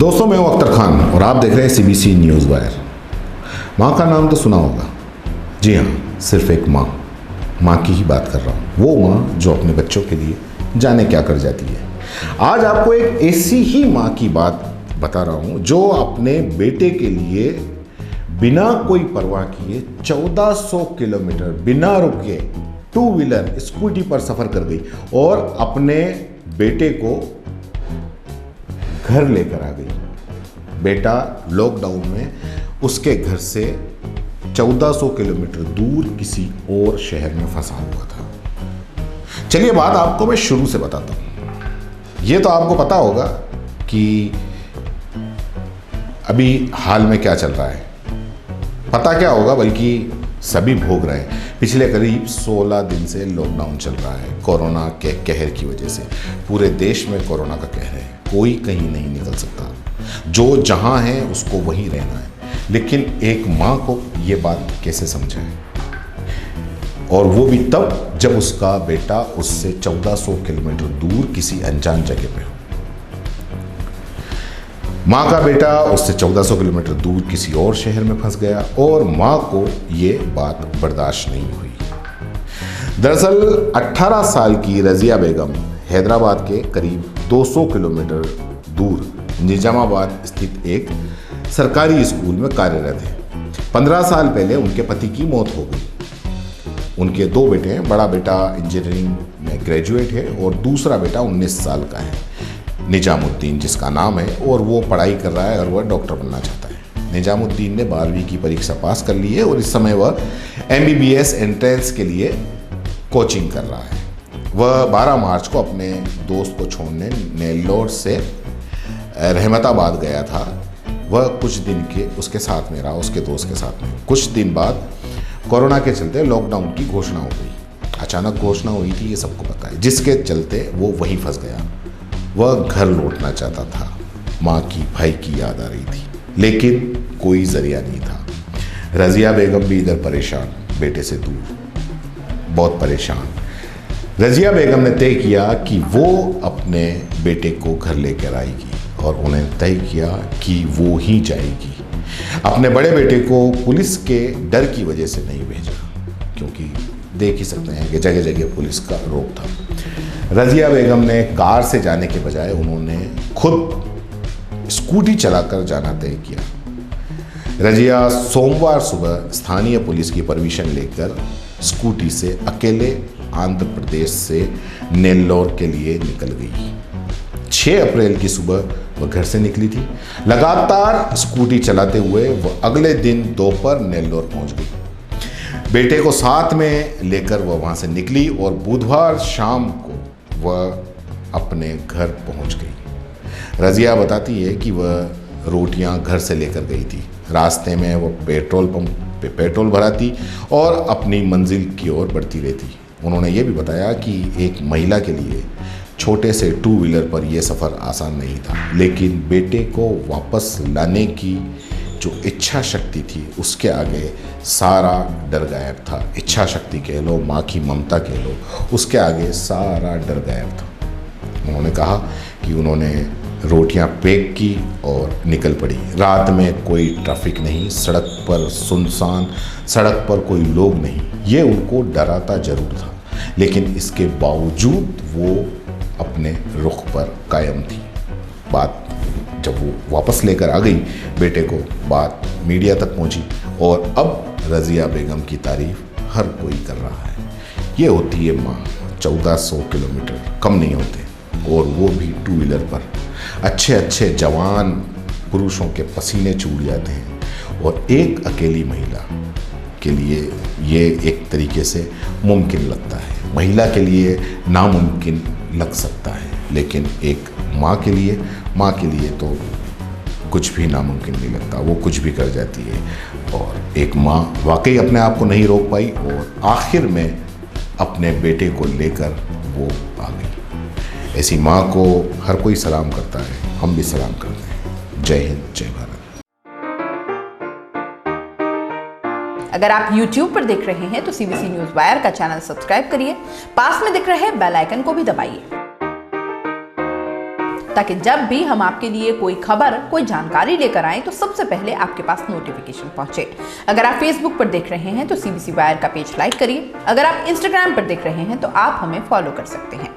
दोस्तों, मैं हूं अख्तर खान और आप देख रहे हैं सीबीसी न्यूज़ वायर। माँ का नाम तो सुना होगा। जी हाँ, सिर्फ एक माँ की ही बात कर रहा हूँ। वो माँ जो अपने बच्चों के लिए जाने क्या कर जाती है। आज आपको एक ऐसी ही माँ की बात बता रहा हूँ जो अपने बेटे के लिए बिना कोई परवाह किए 1400 किलोमीटर बिना रुके 2 व्हीलर स्कूटी पर सफ़र कर गई और अपने बेटे को घर लेकर आ गई। बेटा लॉकडाउन में उसके घर से 1400 किलोमीटर दूर किसी और शहर में फंसा हुआ था। चलिए बात आपको मैं शुरू से बताता हूँ। ये तो आपको पता होगा कि अभी हाल में क्या चल रहा है। पता क्या होगा, बल्कि सभी भोग रहे हैं। पिछले करीब 16 दिन से लॉकडाउन चल रहा है कोरोना के कहर की वजह से। पूरे देश में कोरोना का कहर है, कोई कहीं नहीं निकल सकता। जो जहां है उसको वहीं रहना है। लेकिन एक माँ को ये बात कैसे समझाए, और वो भी तब जब उसका बेटा उससे 1400 किलोमीटर दूर किसी अनजान जगह पे हो। माँ का बेटा उससे 1400 किलोमीटर दूर किसी और शहर में फंस गया और माँ को ये बात बर्दाश्त नहीं हुई। दरअसल 18 साल की रजिया बेगम हैदराबाद के करीब 200 किलोमीटर दूर निजामाबाद स्थित एक सरकारी स्कूल में कार्यरत है। 15 साल पहले उनके पति की मौत हो गई। उनके 2 बेटे हैं। बड़ा बेटा इंजीनियरिंग में ग्रेजुएट है और दूसरा बेटा 19 साल का है, निजामुद्दीन जिसका नाम है, और वो पढ़ाई कर रहा है और वह डॉक्टर बनना चाहता है। निजामुद्दीन ने 12वीं की परीक्षा पास कर ली है और इस समय वह MBBS एंट्रेंस के लिए कोचिंग कर रहा है। वह 12 मार्च को अपने दोस्त को छोड़ने नेल्लोर से रहमताबाद गया था। वह कुछ दिन के उसके साथ में रहा, उसके दोस्त के साथ में। कुछ दिन बाद कोरोना के चलते लॉकडाउन की घोषणा हो गई। अचानक घोषणा हुई थी, ये सबको पता है, जिसके चलते वो वहीं फंस गया। वह घर लौटना चाहता था। माँ की, भाई की याद आ रही थी, लेकिन कोई जरिया नहीं था। रजिया बेगम भी इधर परेशान, बेटे से दूर, बहुत परेशान। रजिया बेगम ने तय किया कि वो अपने बेटे को घर लेकर आएगी और उन्हें तय किया कि वो ही जाएगी। अपने बड़े बेटे को पुलिस के डर की वजह से नहीं भेजा, क्योंकि देख ही सकते हैं कि जगह जगह पुलिस का रोक था। रजिया बेगम ने कार से जाने के बजाय उन्होंने खुद स्कूटी चलाकर जाना तय किया। रजिया सोमवार सुबह स्थानीय पुलिस की परमिशन लेकर स्कूटी से अकेले आंध्र प्रदेश से नेल्लोर के लिए निकल गई। 6 अप्रैल की सुबह वह घर से निकली थी। लगातार स्कूटी चलाते हुए वह अगले दिन दोपहर नेल्लोर पहुंच गई। बेटे को साथ में लेकर वह वहां से निकली और बुधवार शाम को वह अपने घर पहुंच गई। रजिया बताती है कि वह रोटियां घर से लेकर गई थी। रास्ते में वह पेट्रोल पंप पे पेट्रोल भराती और अपनी मंजिल की ओर बढ़ती रहती। उन्होंने ये भी बताया कि एक महिला के लिए छोटे से 2 व्हीलर पर यह सफ़र आसान नहीं था, लेकिन बेटे को वापस लाने की जो इच्छा शक्ति थी उसके आगे सारा डर गायब था। इच्छा शक्ति कह लो, माँ की ममता कह लो, उसके आगे सारा डर गायब था। उन्होंने कहा कि उन्होंने रोटियां पैक की और निकल पड़ी। रात में कोई ट्रैफिक नहीं, सड़क पर सुनसान, सड़क पर कोई लोग नहीं। ये उनको डराता जरूर था, लेकिन इसके बावजूद वो अपने रुख पर कायम थी। बात जब वो वापस लेकर आ गई बेटे को, बात मीडिया तक पहुंची और अब रजिया बेगम की तारीफ हर कोई कर रहा है। ये होती है माँ। 1400 किलोमीटर कम नहीं होते, और वो भी 2 व्हीलर पर। अच्छे अच्छे जवान पुरुषों के पसीने छूट जाते हैं, और एक अकेली महिला के लिए ये एक तरीके से मुमकिन लगता है। महिला के लिए नामुमकिन लग सकता है, लेकिन एक माँ के लिए तो कुछ भी नामुमकिन नहीं लगता। वो कुछ भी कर जाती है, और एक माँ वाकई अपने आप को नहीं रोक पाई और आखिर में अपने बेटे को लेकर वो आ गई। ऐसी माँ को हर कोई सलाम करता है, हम भी सलाम करते हैं। जय हिंद, जय भारत। अगर आप YouTube पर देख रहे हैं तो CBC न्यूज़ वायर का चैनल सब्सक्राइब करिए। पास में दिख रहे बेल आइकन को भी दबाइए। ताकि जब भी हम आपके लिए कोई खबर, कोई जानकारी लेकर आए तो सबसे पहले आपके पास नोटिफिकेशन पहुंचे। अगर आप फेसबुक पर देख रहे हैं तो CBC वायर का पेज लाइक करिए। अगर आप इंस्टाग्राम पर देख रहे हैं तो आप हमें फॉलो कर सकते हैं।